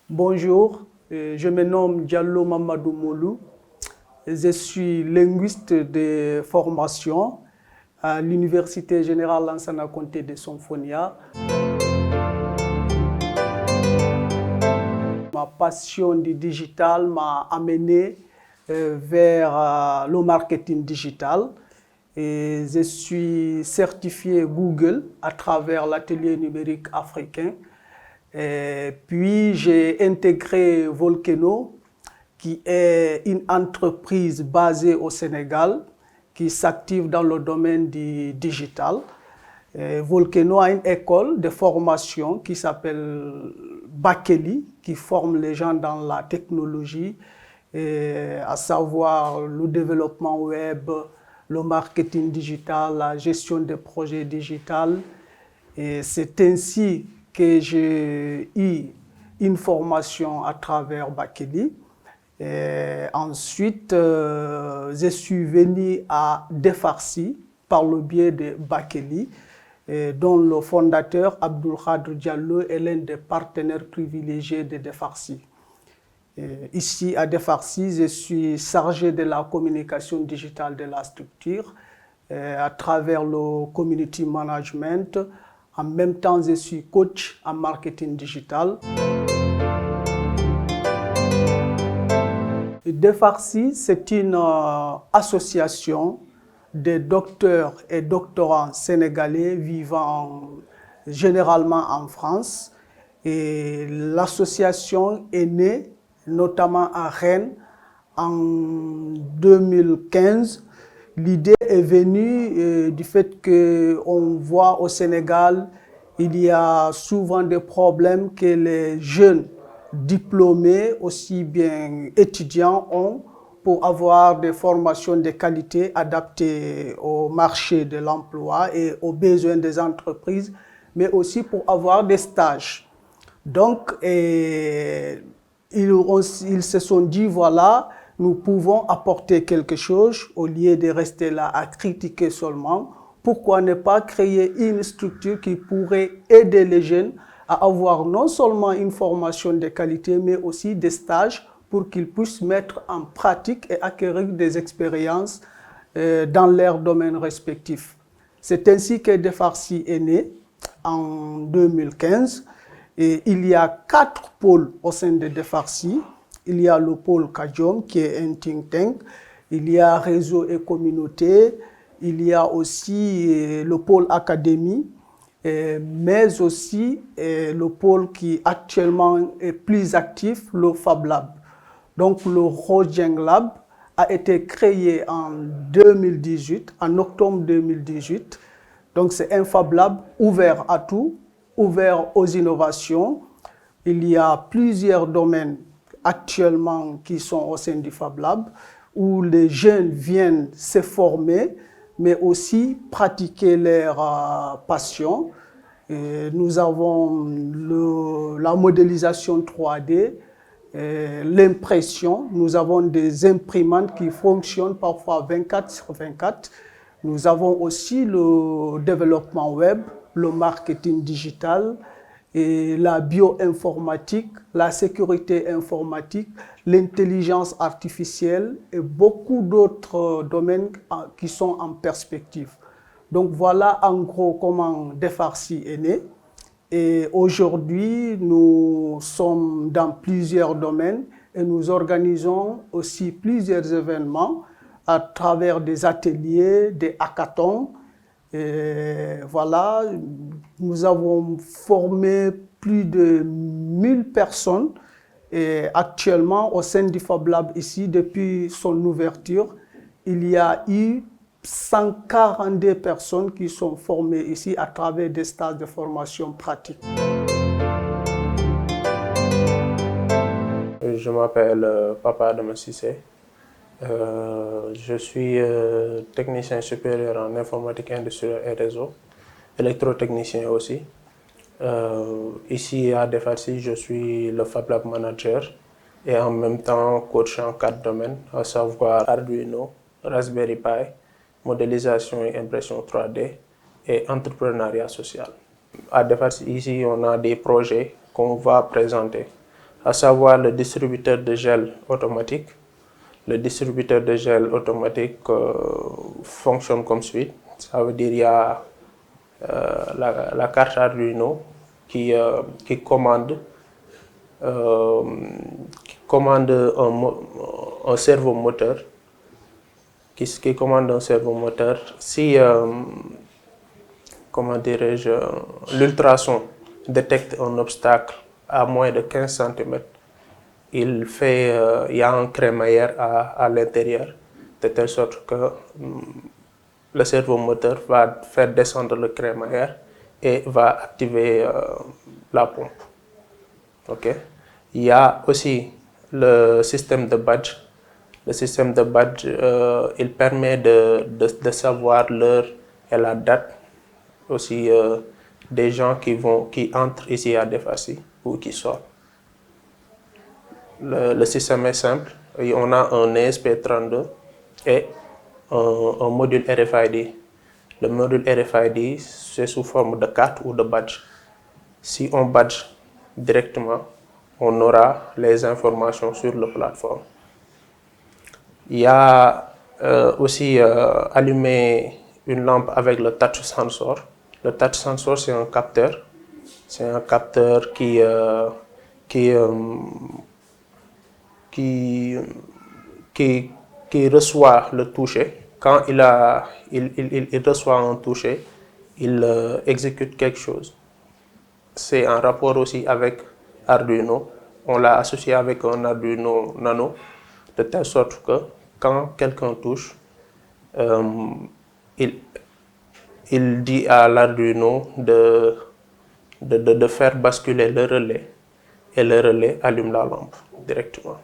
Bonjour, je me nomme Diallo Mamadou Moulou. Je suis linguiste de formation à l'Université Générale Lansana Conté de Sonfonia. Ma passion du digital m'a amené vers le marketing digital. Et je suis certifié Google à travers l'atelier numérique africain. Et puis j'ai intégré Volcano, qui est une entreprise basée au Sénégal, qui s'active dans le domaine du digital. Et Volcano a une école de formation qui s'appelle Bakeli, qui forme les gens dans la technologie, à savoir le développement web, le marketing digital, la gestion des projets digitaux. Et c'est ainsi que j'ai eu une formation à travers Bakeli. Et ensuite, je suis venu à Defarsi par le biais de Bakeli, dont le fondateur Abdulkhadr Diallo est l'un des partenaires privilégiés de Defarsi. Ici à Defarsi, je suis chargé de la communication digitale de la structure à travers le community management. En même temps, je suis coach en marketing digital. Defarsi, c'est une association de docteurs et doctorants sénégalais vivant généralement en France. Et l'association est née notamment à Rennes en 2015. L'idée est venue du fait qu'on voit au Sénégal, il y a souvent des problèmes que les jeunes diplômés, aussi bien étudiants, ont pour avoir des formations de qualité adaptées au marché de l'emploi et aux besoins des entreprises, mais aussi pour avoir des stages. Donc, ils se sont dit, voilà, nous pouvons apporter quelque chose au lieu de rester là à critiquer seulement. Pourquoi ne pas créer une structure qui pourrait aider les jeunes à avoir non seulement une formation de qualité, mais aussi des stages pour qu'ils puissent mettre en pratique et acquérir des expériences dans leurs domaines respectifs. C'est ainsi que Defarsi est né en 2015. Et il y a 4 pôles au sein de Defarsi. Il y a le pôle Kadiom qui est un think tank. Il y a réseau et communauté. Il y a aussi le pôle académie, mais aussi le pôle qui actuellement est plus actif, le Fab Lab. Donc le Rojeng Lab a été créé en 2018, en octobre 2018. Donc c'est un Fab Lab ouvert à tout, ouvert aux innovations. Il y a plusieurs domaines actuellement qui sont au sein du Fab Lab où les jeunes viennent se former, mais aussi pratiquer leur passion. Et nous avons la modélisation 3D, l'impression. Nous avons des imprimantes qui fonctionnent parfois 24/24. Nous avons aussi le développement web, le marketing digital, et la bioinformatique, la sécurité informatique, l'intelligence artificielle et beaucoup d'autres domaines qui sont en perspective. Donc voilà en gros comment Defarsi est né. Et aujourd'hui, nous sommes dans plusieurs domaines et nous organisons aussi plusieurs événements à travers des ateliers, des hackathons. Et voilà, nous avons formé plus de 1000 personnes et actuellement au sein du Fab Lab ici, depuis son ouverture, il y a eu 142 personnes qui sont formées ici à travers des stages de formation pratique. Je m'appelle Papa Adama Cissé. Je suis technicien supérieur en informatique industrielle et réseau, électrotechnicien aussi. Ici à Defarsi, je suis le Fab Lab Manager et en même temps coach en 4 domaines, à savoir Arduino, Raspberry Pi, modélisation et impression 3D et entrepreneuriat social. À Defarsi, ici, on a des projets qu'on va présenter, à savoir le distributeur de gel automatique. Le distributeur de gel automatique fonctionne comme suit. Ça veut dire qu'il y a la carte Arduino qui commande un servomoteur qui commande un servomoteur. Si comment dirais-je, l'ultrason détecte un obstacle à moins de 15 cm, il y a un crémaillère à l'intérieur, de telle sorte que le servomoteur va faire descendre le crémaillère et va activer la pompe. Okay. Il y a aussi le système de badge. Le système de badge, il permet de savoir l'heure et la date aussi des gens qui entrent ici à Defarsi ou qui sortent. Le système est simple. On a un ESP32 et un module RFID. Le module RFID, c'est sous forme de carte ou de badge. Si on badge directement, on aura les informations sur la plateforme. Il y a aussi allumé une lampe avec le touch sensor. Le touch sensor, c'est un capteur. C'est un capteur qui reçoit le toucher. Quand il reçoit un toucher, il exécute quelque chose. C'est en rapport aussi avec Arduino. On l'a associé avec un Arduino Nano, de telle sorte que quand quelqu'un touche, il dit à l'Arduino de faire basculer le relais et le relais allume la lampe directement.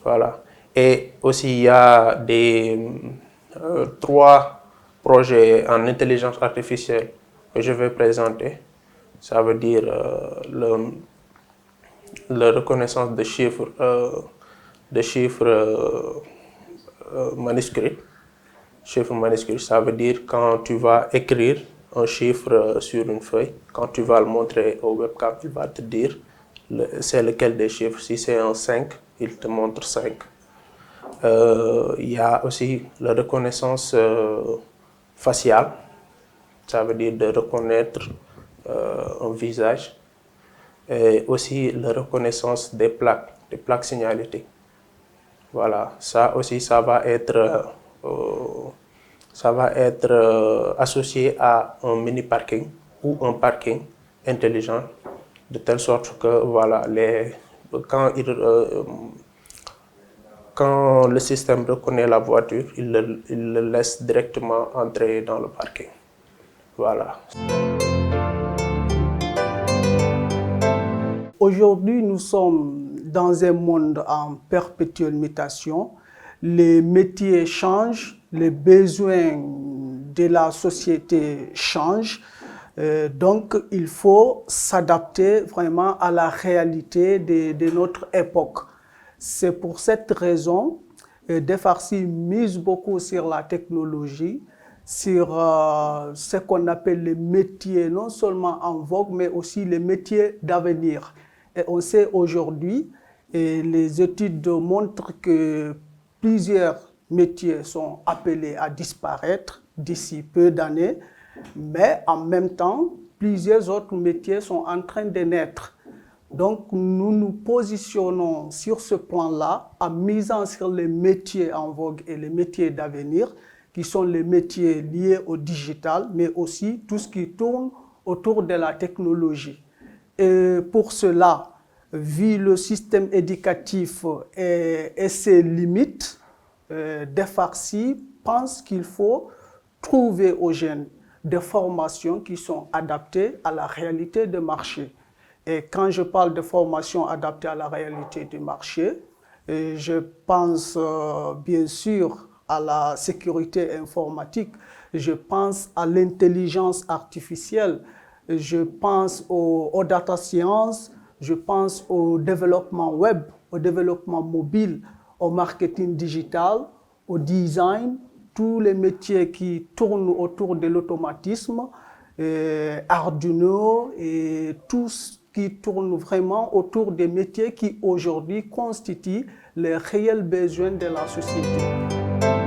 Voilà. Et aussi, il y a 3 projets en intelligence artificielle que je vais présenter. Ça veut dire la reconnaissance de chiffres manuscrits. Chiffre manuscrit, ça veut dire quand tu vas écrire un chiffre sur une feuille, quand tu vas le montrer au webcam, il va te dire c'est lequel des chiffres. Si c'est un 5, il te montre 5. Il y a aussi la reconnaissance faciale, ça veut dire de reconnaître un visage, et aussi la reconnaissance des plaques signalétiques. Voilà, ça aussi, ça va être associé à un mini parking ou un parking intelligent, de telle sorte que voilà, quand le système reconnaît la voiture, il le laisse directement entrer dans le parking. Voilà. Aujourd'hui, nous sommes dans un monde en perpétuelle mutation. Les métiers changent, les besoins de la société changent. Donc, il faut s'adapter vraiment à la réalité de notre époque. C'est pour cette raison que Defarsi mise beaucoup sur la technologie, sur ce qu'on appelle les métiers, non seulement en vogue, mais aussi les métiers d'avenir. Et on sait aujourd'hui, et les études montrent que plusieurs métiers sont appelés à disparaître d'ici peu d'années, mais en même temps, plusieurs autres métiers sont en train de naître. Donc, nous nous positionnons sur ce plan-là en misant sur les métiers en vogue et les métiers d'avenir, qui sont les métiers liés au digital, mais aussi tout ce qui tourne autour de la technologie. Et pour cela, vu le système éducatif et ses limites, Defarsi pense qu'il faut trouver aux jeunes des formations qui sont adaptées à la réalité du marché. Et quand je parle de formation adaptée à la réalité du marché, je pense bien sûr à la sécurité informatique, je pense à l'intelligence artificielle, je pense aux data science, je pense au développement web, au développement mobile, au marketing digital, au design, tous les métiers qui tournent autour de l'automatisme, Arduino et tout ce qui tourne vraiment autour des métiers qui aujourd'hui constituent les réels besoins de la société.